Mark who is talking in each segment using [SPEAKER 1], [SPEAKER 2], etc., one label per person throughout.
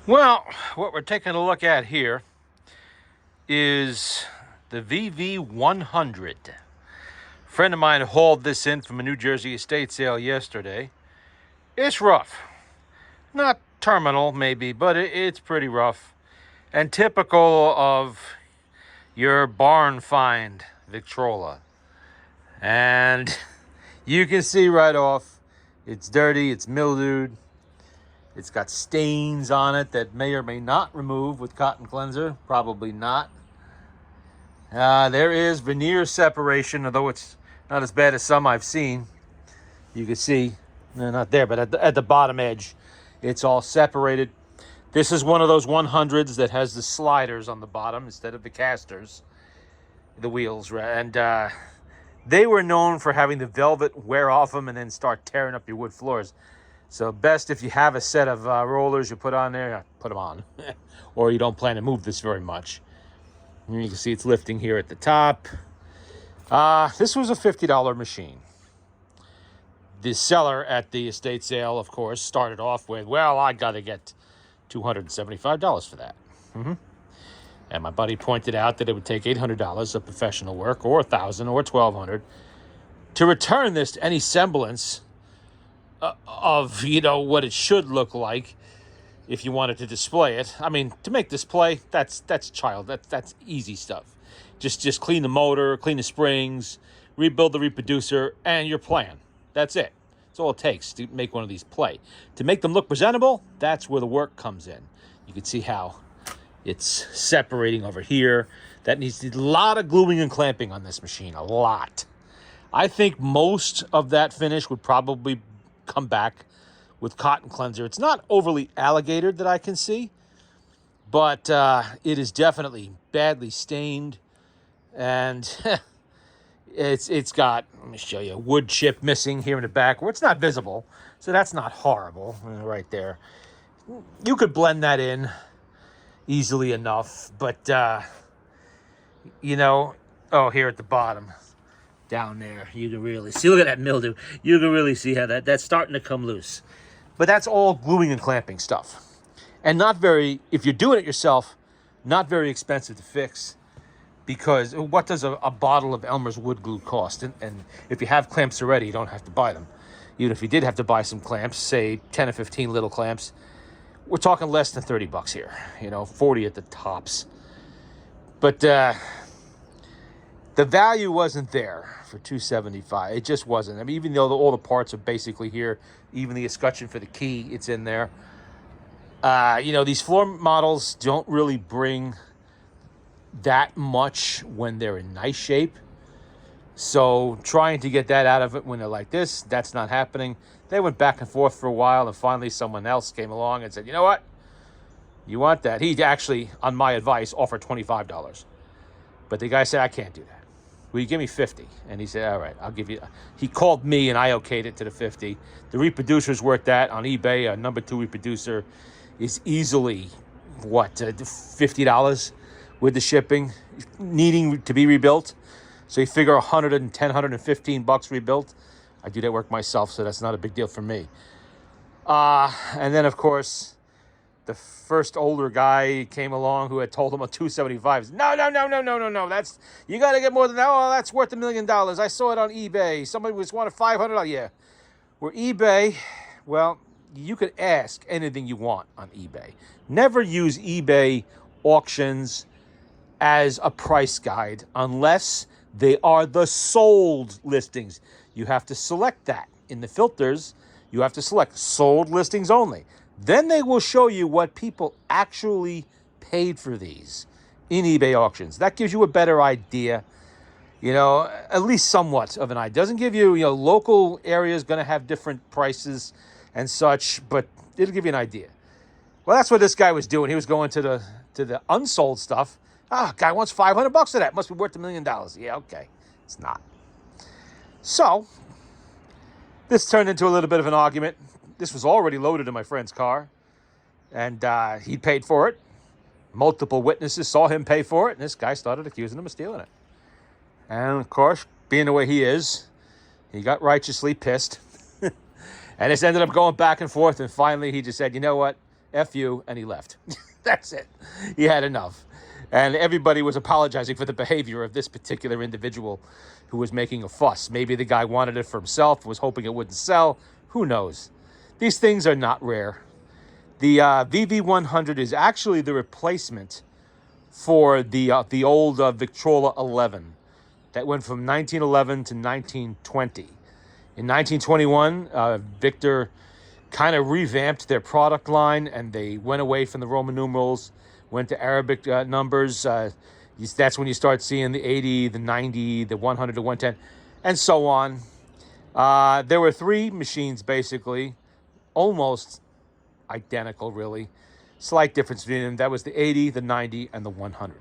[SPEAKER 1] Well, what we're taking a look at here is the VV-100. A friend of mine hauled this in from a New Jersey estate sale yesterday. It's rough. Not terminal, maybe, but it's pretty rough. And typical of your barn find Victrola. And you can see right off, it's dirty, it's mildewed. It's got stains on it that may or may not remove with cotton cleanser. Probably not. There is veneer separation, although it's not as bad as some I've seen. You can see, not there, but at the bottom edge, it's all separated. This is one of those 100s that has the sliders on the bottom instead of the casters, the wheels. And they were known for having the velvet wear off them and then start tearing up your wood floors. So best if you have a set of rollers you put on there, put them on. Or you don't plan to move this very much. And you can see it's lifting here at the top. This was a $50 machine. The seller at the estate sale, of course, started off with, well, I got to get $275 for that. And my buddy pointed out that it would take $800 of professional work, or $1,000 or $1,200, to return this to any semblance of, what it should look like if you wanted to display it. I mean, to make display, that's easy stuff. Just clean the motor, clean the springs, rebuild the reproducer, and your plan. That's it. That's all it takes to make one of these play. To make them look presentable, that's where the work comes in. You can see how it's separating over here. That needs a lot of gluing and clamping on this machine, a lot. I think most of that finish would probably come back with cotton cleanser. It's not overly alligatored that I can see, but it is definitely badly stained, and it's got, let me show you, a wood chip missing here in the back where it's not visible, so that's not horrible right there. You could blend that in easily enough, but here at the bottom down there, you can really see, look at that mildew. You can really see how that's starting to come loose. But that's all gluing and clamping stuff. And not very, if you're doing it yourself, not very expensive to fix, because what does a bottle of Elmer's wood glue cost? And if you have clamps already, you don't have to buy them. Even if you did have to buy some clamps, say 10 or 15 little clamps, we're talking less than $30 here, 40 at the tops. But the value wasn't there for $275. It just wasn't. I mean, even though all the parts are basically here, even the escutcheon for the key, it's in there. These floor models don't really bring that much when they're in nice shape. So trying to get that out of it when they're like this, that's not happening. They went back and forth for a while, and finally someone else came along and said, you know what? You want that? He actually, on my advice, offered $25. But the guy said, I can't do that. Will you give me 50? And he said, all right, I'll give you. He called me and I okayed it to the 50. The reproducer's worth that on eBay. A number 2 reproducer is easily, $50 with the shipping, needing to be rebuilt. So you figure $110, $115 rebuilt. I do that work myself, so that's not a big deal for me. And then, of course, the first older guy came along who had told him a $275. No. That's, you got to get more than that. Oh, that's worth $1 million. I saw it on eBay. Somebody was wanting $500. Yeah. Where eBay, well, you could ask anything you want on eBay. Never use eBay auctions as a price guide unless they are the sold listings. You have to select that. In the filters, you have to select sold listings only. Then they will show you what people actually paid for these in eBay auctions. That gives you a better idea, at least somewhat of an idea. Doesn't give you, local areas going to have different prices and such, but it'll give you an idea. Well, that's what this guy was doing. He was going to the unsold stuff. Guy wants $500 for that. Must be worth $1 million. Yeah, okay. It's not. So this turned into a little bit of an argument. This was already loaded in my friend's car, and he paid for it. Multiple witnesses saw him pay for it, and this guy started accusing him of stealing it. And, of course, being the way he is, he got righteously pissed. And this ended up going back and forth, and finally he just said, you know what? F you, and he left. That's it. He had enough. And everybody was apologizing for the behavior of this particular individual who was making a fuss. Maybe the guy wanted it for himself, was hoping it wouldn't sell. Who knows? These things are not rare. The VV-100 is actually the replacement for the old Victrola 11 that went from 1911 to 1920. In 1921, Victor kind of revamped their product line, and they went away from the Roman numerals, went to Arabic numbers. That's when you start seeing the 80, the 90, the 100, the 110, and so on. There were three machines, basically, almost identical, really. Slight difference between them. That was the 80, the 90, and the 100.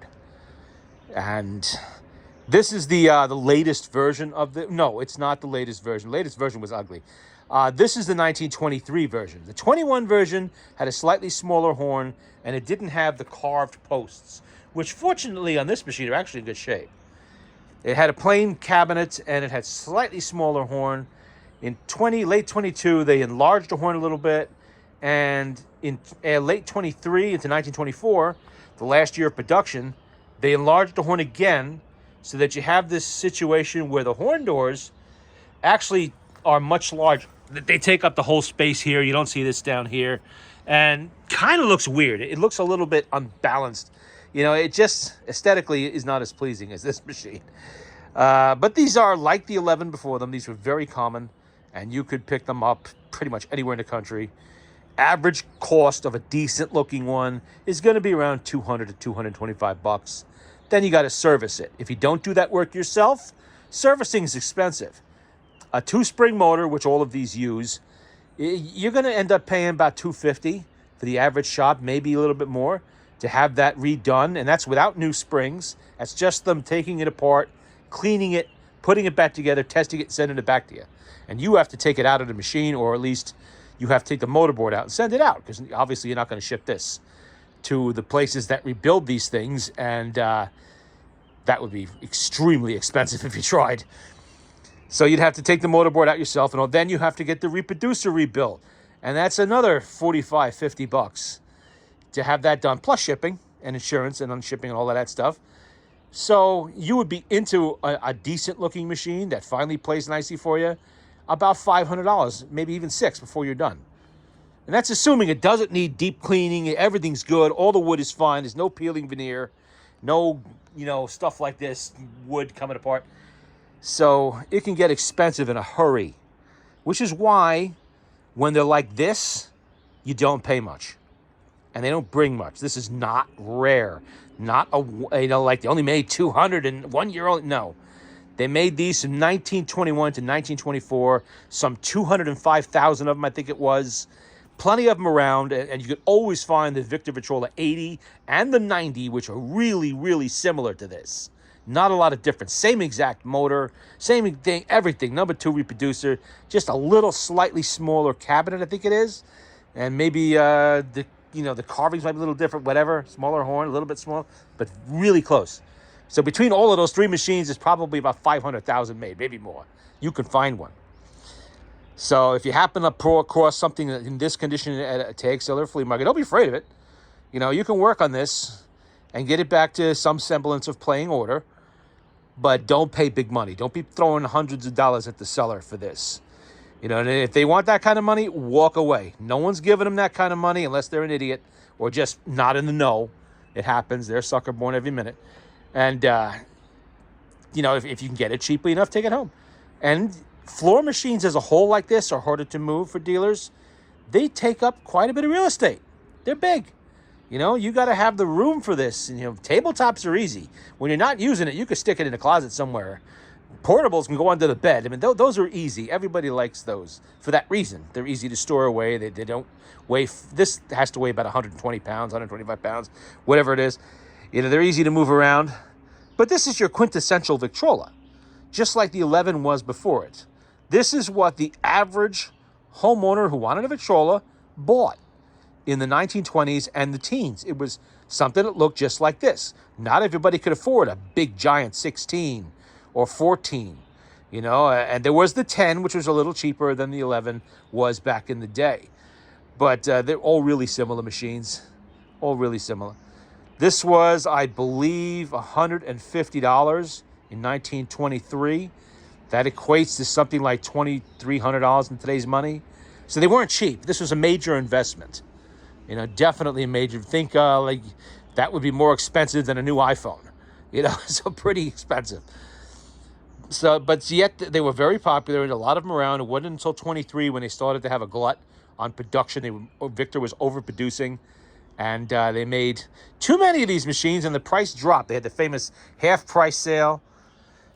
[SPEAKER 1] And this is the latest version of the... No, it's not the latest version. The latest version was ugly. This is the 1923 version. The 21 version had a slightly smaller horn, and it didn't have the carved posts, which fortunately on this machine are actually in good shape. It had a plain cabinet, and it had slightly smaller horn. In late 22, they enlarged the horn a little bit, and in late 23 into 1924, the last year of production, they enlarged the horn again so that you have this situation where the horn doors actually are much larger. They take up the whole space here. You don't see this down here. And kind of looks weird. It looks a little bit unbalanced. You know, it just aesthetically is not as pleasing as this machine. But these are like the 11 before them. These were very common, and you could pick them up pretty much anywhere in the country. Average cost of a decent looking one is going to be around $200 to $225. Then you got to service it. If you don't do that work yourself, servicing is expensive. A 2-spring motor, which all of these use, you're going to end up paying about $250 for the average shop, maybe a little bit more, to have that redone. And that's without new springs. That's just them taking it apart, cleaning it, putting it back together, testing it, sending it back to you. And you have to take it out of the machine, or at least you have to take the motorboard out and send it out, because obviously you're not going to ship this to the places that rebuild these things, and that would be extremely expensive if you tried. So you'd have to take the motorboard out yourself, and then you have to get the reproducer rebuilt, and that's another $45-50 to have that done, plus shipping and insurance and unshipping and all of that stuff. So you would be into a decent-looking machine that finally plays nicely for you, about $500, maybe even $600 before you're done. And that's assuming it doesn't need deep cleaning, everything's good, all the wood is fine, there's no peeling veneer, no, stuff like this, wood coming apart. So it can get expensive in a hurry, which is why when they're like this, you don't pay much. And they don't bring much. This is not rare. Not like they only made 200 in 1 year old. No. They made these from 1921 to 1924. Some 205,000 of them, I think it was. Plenty of them around. And you could always find the Victor Victrola 80 and the 90, which are really, really similar to this. Not a lot of difference. Same exact motor. Same thing, everything. Number 2 reproducer. Just a little slightly smaller cabinet, I think it is. And maybe the carvings might be a little different, whatever. Smaller horn, a little bit smaller, but really close. So between all of those three machines, there's probably about 500,000 made, maybe more. You can find one. So if you happen to pour across something in this condition at a tag sale or flea market, don't be afraid of it. You can work on this and get it back to some semblance of playing order, but don't pay big money. Don't be throwing hundreds of dollars at the seller for this. And if they want that kind of money, walk away. No one's giving them that kind of money unless they're an idiot or just not in the know. It happens. They're sucker born every minute. And, if you can get it cheaply enough, take it home. And floor machines as a whole like this are harder to move for dealers. They take up quite a bit of real estate. They're big. You got to have the room for this. And, tabletops are easy. When you're not using it, you could stick it in a closet somewhere. Portables can go under the bed. I mean, those are easy. Everybody likes those for that reason. They're easy to store away. They don't weigh. This has to weigh about 120 pounds, 125 pounds, whatever it is. They're easy to move around. But this is your quintessential Victrola, just like the 11 was before it. This is what the average homeowner who wanted a Victrola bought in the 1920s and the teens. It was something that looked just like this. Not everybody could afford a big, giant 16 or 14, and there was the 10, which was a little cheaper than the 11 was back in the day. But they're all really similar machines, all really similar. This was, I believe, $150 in 1923. That equates to something like $2,300 in today's money. So they weren't cheap. This was a major investment. You know, definitely a major. Think like that would be more expensive than a new iPhone. You know, so pretty expensive. So, but yet they were very popular, and a lot of them around. It wasn't until 23 when they started to have a glut on production. Victor was overproducing, and they made too many of these machines, and the price dropped. They had the famous half-price sale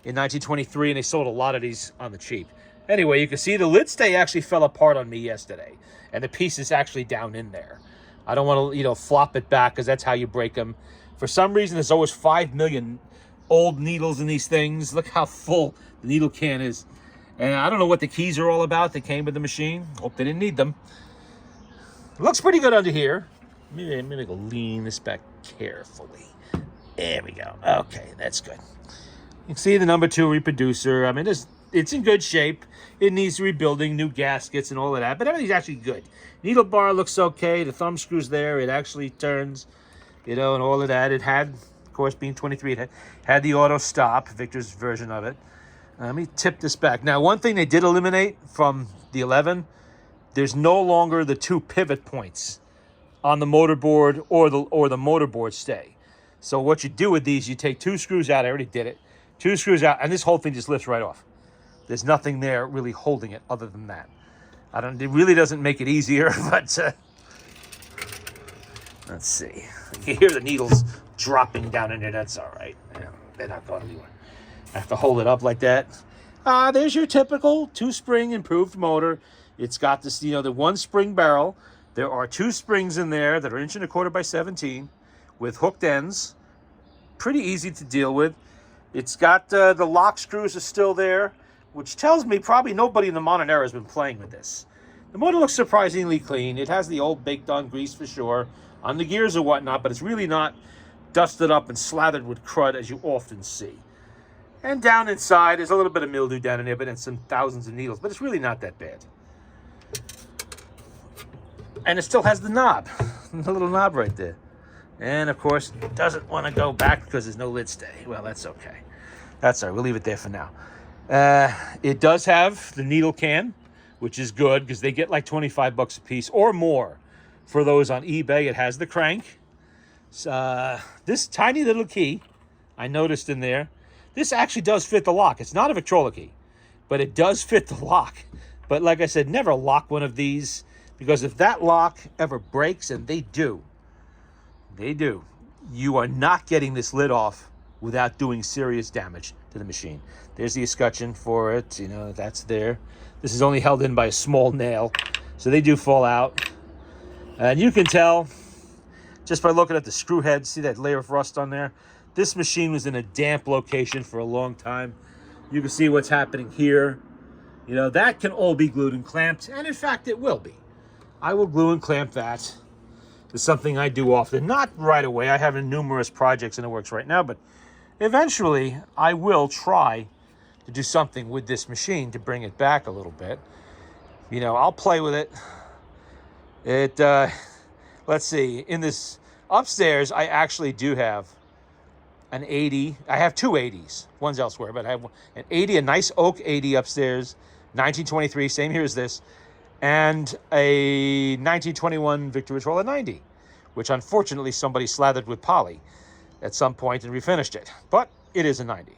[SPEAKER 1] in 1923, and they sold a lot of these on the cheap. Anyway, you can see the lid stay actually fell apart on me yesterday, and the piece is actually down in there. I don't want to, flop it back, because that's how you break them. For some reason, there's always 5 million old needles in these things. Look how full the needle can is. And I don't know what the keys are all about that came with the machine. Hope they didn't need them. Looks pretty good under here. Maybe go lean this back carefully. There we go. Okay, that's good. You can see the number 2 reproducer. I mean, it's in good shape. It needs rebuilding, new gaskets and all of that, but everything's actually good. Needle bar looks okay. The thumb screw's there. It actually turns, and all of that. It had, of course, being 23, it had the auto stop, Victor's version of it. Let me tip this back. Now, one thing they did eliminate from the 11, there's no longer the 2 pivot points on the motorboard or the motorboard stay. So what you do with these, you take 2 screws out. I already did it. 2 screws out, and this whole thing just lifts right off. There's nothing there really holding it other than that. It really doesn't make it easier, but let's see. You hear the needles dropping down in there. That's all right. They're not going anywhere. I have to hold it up like that. There's your typical 2-spring improved motor. It's got this, the 1-spring barrel. There are 2 springs in there that are 1 1/4 by 17 with hooked ends. Pretty easy to deal with. It's got the lock screws are still there, which tells me probably nobody in the modern era has been playing with this. The motor looks surprisingly clean. It has the old baked-on grease for sure on the gears or whatnot, but it's really not dusted up and slathered with crud as you often see. And down inside, there's a little bit of mildew down in there, but then some thousands of needles, but it's really not that bad. And it still has the knob, the little knob right there. And, of course, it doesn't want to go back because there's no lid stay. Well, that's okay. That's all right. We'll leave it there for now. It does have the needle can, which is good because they get like $25 a piece or more for those on eBay. It has the crank. This tiny little key, I noticed in there, this actually does fit the lock. It's not a Victrola key, but it does fit the lock. But like I said, never lock one of these, because if that lock ever breaks, and they do, you are not getting this lid off without doing serious damage to the machine. There's the escutcheon for it, that's there. This is only held in by a small nail, so they do fall out. And you can tell just by looking at the screw head, see that layer of rust on there? This machine was in a damp location for a long time. You can see what's happening here. That can all be glued and clamped, and in fact, it will be. I will glue and clamp that. It's something I do often. Not right away. I have numerous projects in the works right now, but eventually I will try to do something with this machine to bring it back a little bit. I'll play with it. Let's see. In this upstairs, I actually do have an 80. I have 2 80s. One's elsewhere, but I have an 80, a nice oak 80 upstairs, 1923, same here as this, and a 1921 Victrola 90, which unfortunately somebody slathered with poly at some point and refinished it. But it is a 90.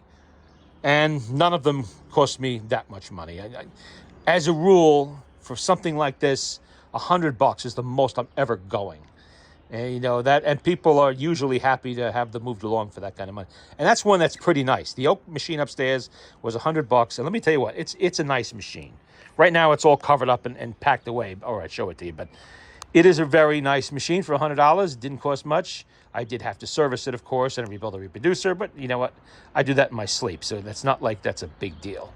[SPEAKER 1] And none of them cost me that much money. As a rule, for something like this, $100 is the most I'm ever going. And and people are usually happy to have them moved along for that kind of money. And that's one that's pretty nice. The oak machine upstairs was $100. And let me tell you what, it's a nice machine. Right now it's all covered up and packed away. All right, show it to you. But it is a very nice machine for $100. It didn't cost much. I did have to service it, of course, and rebuild a reproducer. But you know what? I do that in my sleep. So that's not like that's a big deal.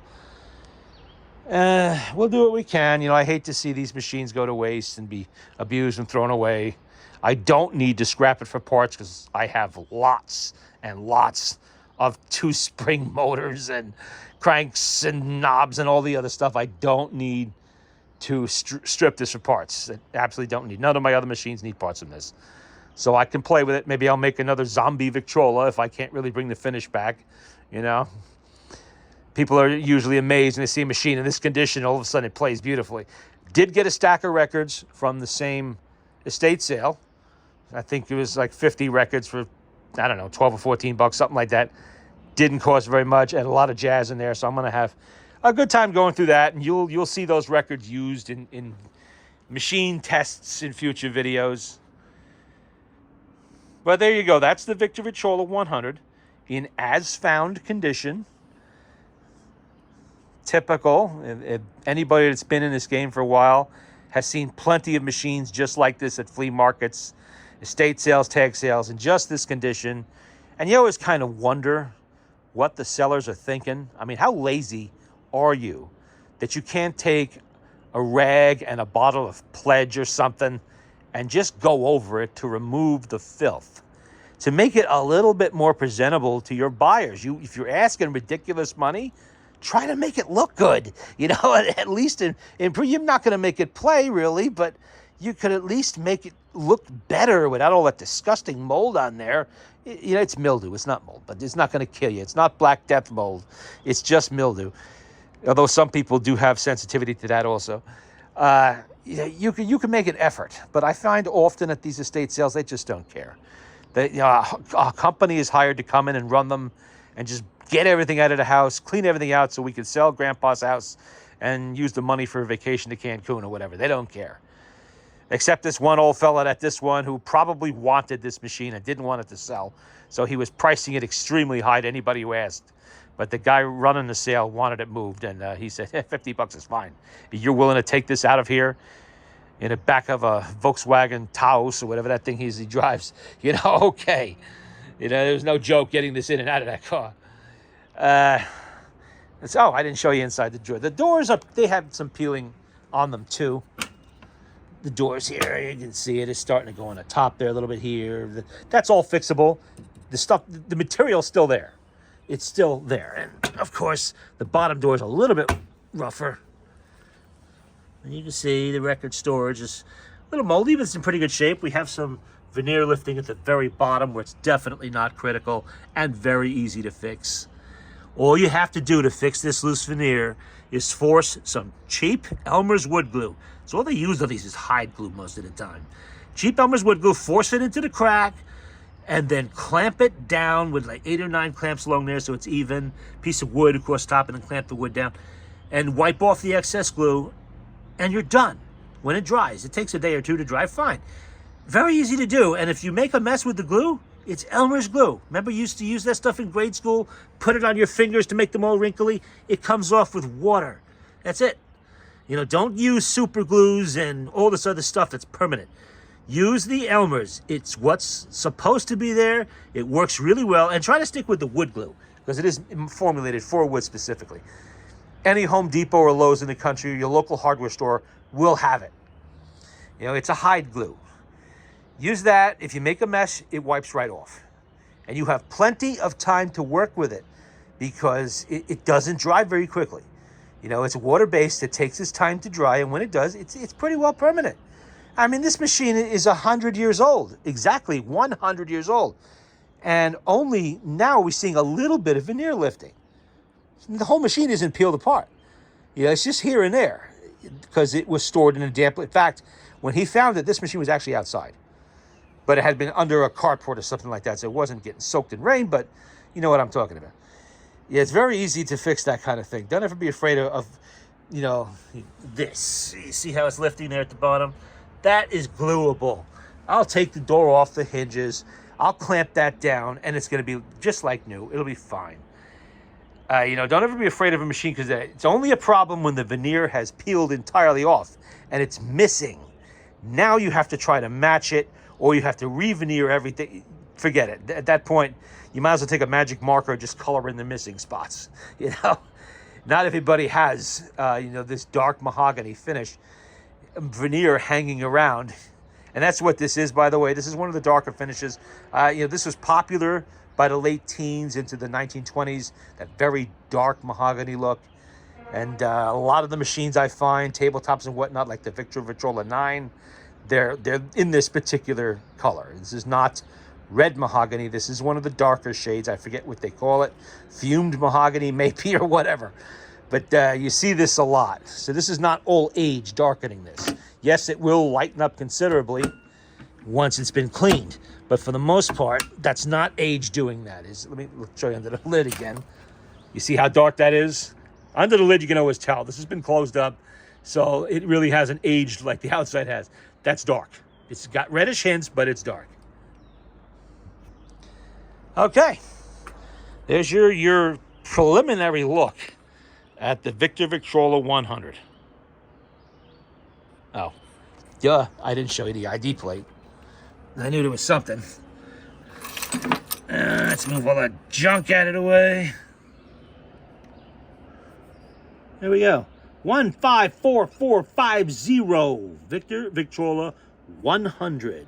[SPEAKER 1] We'll do what we can. I hate to see these machines go to waste and be abused and thrown away. I don't need to scrap it for parts because I have lots and lots of 2-spring motors and cranks and knobs and all the other stuff. I don't need to strip this for parts that absolutely don't need. None of my other machines need parts from this. So I can play with it. Maybe I'll make another zombie Victrola if I can't really bring the finish back, you know. People are usually amazed when they see a machine in this condition. All of a sudden, it plays beautifully. Did get a stack of records from the same estate sale. I think it was like 50 records for, I don't know, 12 or 14 bucks, something like that. Didn't cost very much, and a lot of jazz in there. So I'm going to have a good time going through that, and you'll see those records used in machine tests in future videos. But there you go. That's the Victrola 100 in as-found condition. Typical. If anybody that's been in this game for a while has seen plenty of machines just like this at flea markets, estate sales, tag sales, in just this condition. And you always kind of wonder what the sellers are thinking. I mean, how lazy are you that you can't take a rag and a bottle of Pledge or something and just go over it to remove the filth, to make it a little bit more presentable to your buyers? If you're asking ridiculous money, try to make it look good. You know, at least you're not going to make it play, really, but you could at least make it look better without all that disgusting mold on there. You know, it's mildew. It's not mold, but it's not going to kill you. It's not Black Death mold. It's just mildew. Although some people do have sensitivity to that also. You can make an effort, but I find often at these estate sales, they just don't care. A company is hired to come in and run them and just get everything out of the house, clean everything out so we can sell Grandpa's house and use the money for a vacation to Cancun or whatever. They don't care. Except this one old fella at this one who probably wanted this machine and didn't want it to sell. So he was pricing it extremely high to anybody who asked. But the guy running the sale wanted it moved, and he said, 50 bucks is fine. You're willing to take this out of here in the back of a Volkswagen Taos or whatever that thing he drives? You know, okay. You know, there's no joke getting this in and out of that car. I didn't show you inside the drawer. The doors they have some peeling on them too. The doors here, you can see it is starting to go on the top there a little bit here. That's all fixable. The material's still there. It's still there. And of course, the bottom door is a little bit rougher. And you can see the record storage is a little moldy, but it's in pretty good shape. We have some veneer lifting at the very bottom where it's definitely not critical and very easy to fix. All you have to do to fix this loose veneer is force some cheap Elmer's wood glue. So all they use on these is hide glue most of the time. Cheap Elmer's wood glue, force it into the crack, and then clamp it down with like 8 or 9 clamps along there so it's even. Piece of wood across top, and then clamp the wood down. And wipe off the excess glue, and you're done. When it dries, it takes a day or two to dry, fine. Very easy to do, and if you make a mess with the glue, it's Elmer's glue. Remember, you used to use that stuff in grade school? Put it on your fingers to make them all wrinkly? It comes off with water. That's it. You know, don't use super glues and all this other stuff that's permanent. Use the Elmer's. It's what's supposed to be there. It works really well. And try to stick with the wood glue, because it is formulated for wood specifically. Any Home Depot or Lowe's in the country, your local hardware store will have it. You know, it's a hide glue. Use that. If you make a mess, it wipes right off. And you have plenty of time to work with it, because it doesn't dry very quickly. You know, it's water-based. It takes its time to dry, and when it does, it's pretty well permanent. I mean, this machine is 100 years old. Exactly 100 years old. And only now we're seeing a little bit of veneer lifting. The whole machine isn't peeled apart. You know, it's just here and there because it was stored in a damp. In fact, when he found it, this machine was actually outside. But it had been under a carport or something like that, so it wasn't getting soaked in rain, but you know what I'm talking about. Yeah, it's very easy to fix that kind of thing. Don't ever be afraid of you know, this. You see how it's lifting there at the bottom? That is gluable. I'll take the door off the hinges. I'll clamp that down, and it's going to be just like new. It'll be fine. You know, don't ever be afraid of a machine, because it's only a problem when the veneer has peeled entirely off and it's missing. Now you have to try to match it, or you have to re-veneer everything. Forget it. At that point, you might as well take a magic marker and just color in the missing spots. You know, not everybody has, you know, this dark mahogany finish veneer hanging around. And that's what this is, by the way. This is one of the darker finishes. You know, this was popular by the late teens into the 1920s, that very dark mahogany look. And a lot of the machines I find, tabletops and whatnot, like the Victrola 9, they're in this particular color. This is not red mahogany. This is one of the darker shades. I forget what they call it. Fumed mahogany, maybe, or whatever. But you see this a lot. So this is not all age darkening this. Yes, it will lighten up considerably once it's been cleaned. But for the most part, that's not age doing that. Let me show you under the lid again. You see how dark that is? Under the lid, you can always tell. This has been closed up, so it really hasn't aged like the outside has. That's dark. It's got reddish hints, but it's dark. Okay. There's your preliminary look at the Victrola 100. Oh, yeah, I didn't show you the ID plate. I knew there was something. Let's move all that junk out of the way. There we go. 154450 Victrola 100.